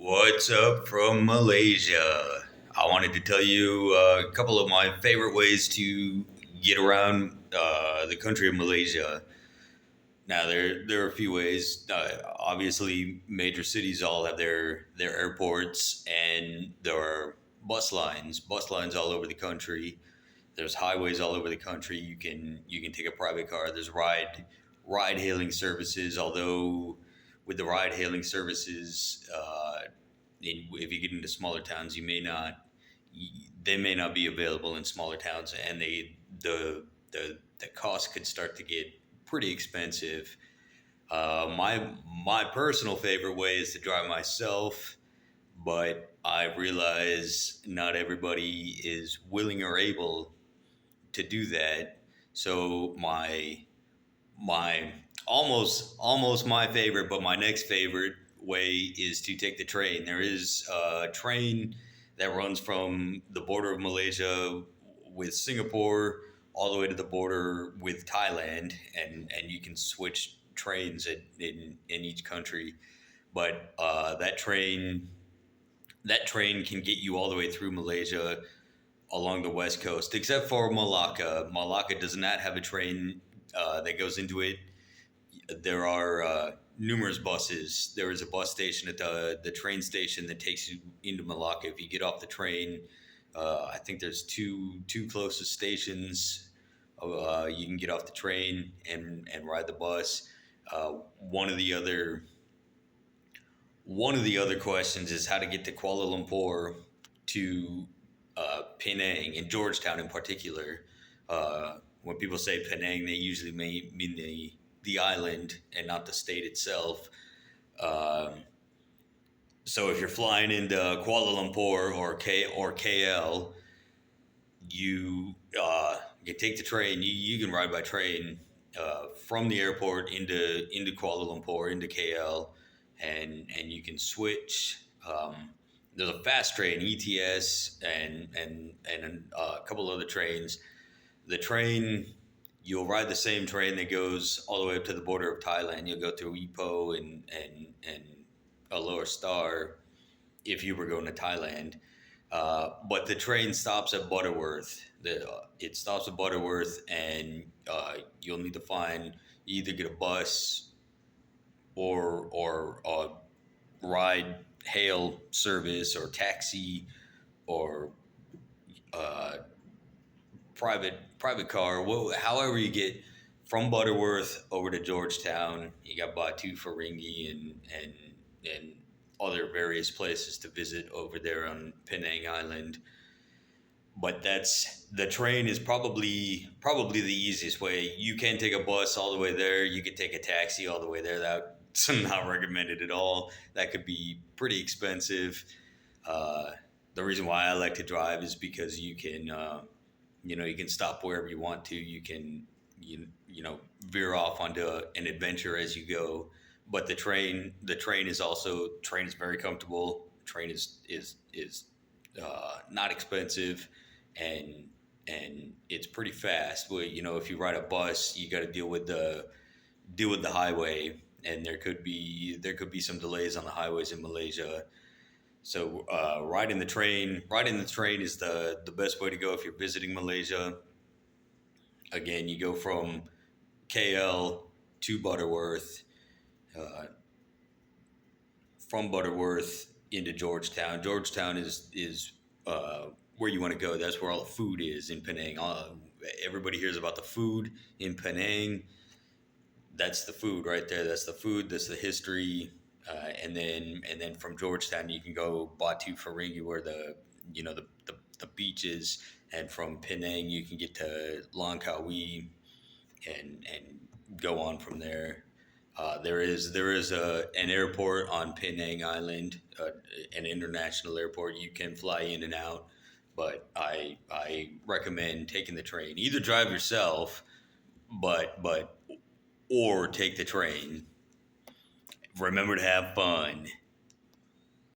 What's up from Malaysia? I wanted to tell you a couple of my favorite ways to get around the country of Malaysia. Now, there are a few ways. Obviously, major cities all have their airports, and there are bus lines all over the country. There's highways all over the country. You can take a private car. There's ride hailing services. Although with the ride hailing services, if you get into smaller towns, you may not they may not be available in smaller towns, and the cost could start to get pretty expensive. My personal favorite way is to drive myself, but I realize not everybody is willing or able to do that. So my almost my favorite, but my next favorite way is to take the train. There is a train that runs from the border of Malaysia with Singapore all the way to the border with Thailand, and you can switch trains in each country. But that train can get you all the way through Malaysia along the west coast, except for Malacca. Malacca does not have a train that goes into it. There are numerous buses. There is a bus station at the train station that takes you into Malacca. If you get off the train, I think there's two closest stations. You can get off the train and ride the bus. One of the other questions is how to get to Kuala Lumpur to Penang and Georgetown in particular. When people say Penang, they usually mean the island and not the state itself. Um, so if you're flying into Kuala Lumpur or KL, you take the train. You can ride by train from the airport into Kuala Lumpur into KL, and you can switch. There's a fast train, ETS, and a couple other trains. The train, you'll ride the same train that goes all the way up to the border of Thailand. You'll go through Ipoh and a lower star if you were going to Thailand. But the train stops at Butterworth. It stops at Butterworth, and you'll need to find you either get a bus or a ride hail service or taxi or uh, private car. However you get from Butterworth over to Georgetown, you got Batu, Feringhi, and other various places to visit over there on Penang Island. But that's the train is probably the easiest way. You can take a bus all the way there. You could take a taxi all the way there. That's not recommended at all. That could be pretty expensive. Uh, the reason why I like to drive is because you can stop wherever you want to. You can veer off onto an adventure as you go. But the train is very comfortable. Train is not expensive, and it's pretty fast. Well, if you ride a bus, you got to deal with the highway, and there could be some delays on the highways in Malaysia. So riding the train is the best way to go if you're visiting Malaysia. Again, you go from KL to Butterworth, uh, from Butterworth into Georgetown. Georgetown is where you want to go. That's where all the food is in Penang. Everybody hears about the food in Penang. That's the food right there. That's the food. That's the history. And then from Georgetown you can go Batu Feringhi where the beaches, and from Penang you can get to Langkawi and go on from there. There is an airport on Penang Island, an international airport. You can fly in and out, but I recommend taking the train. Either drive yourself, but or take the train. Remember to have fun.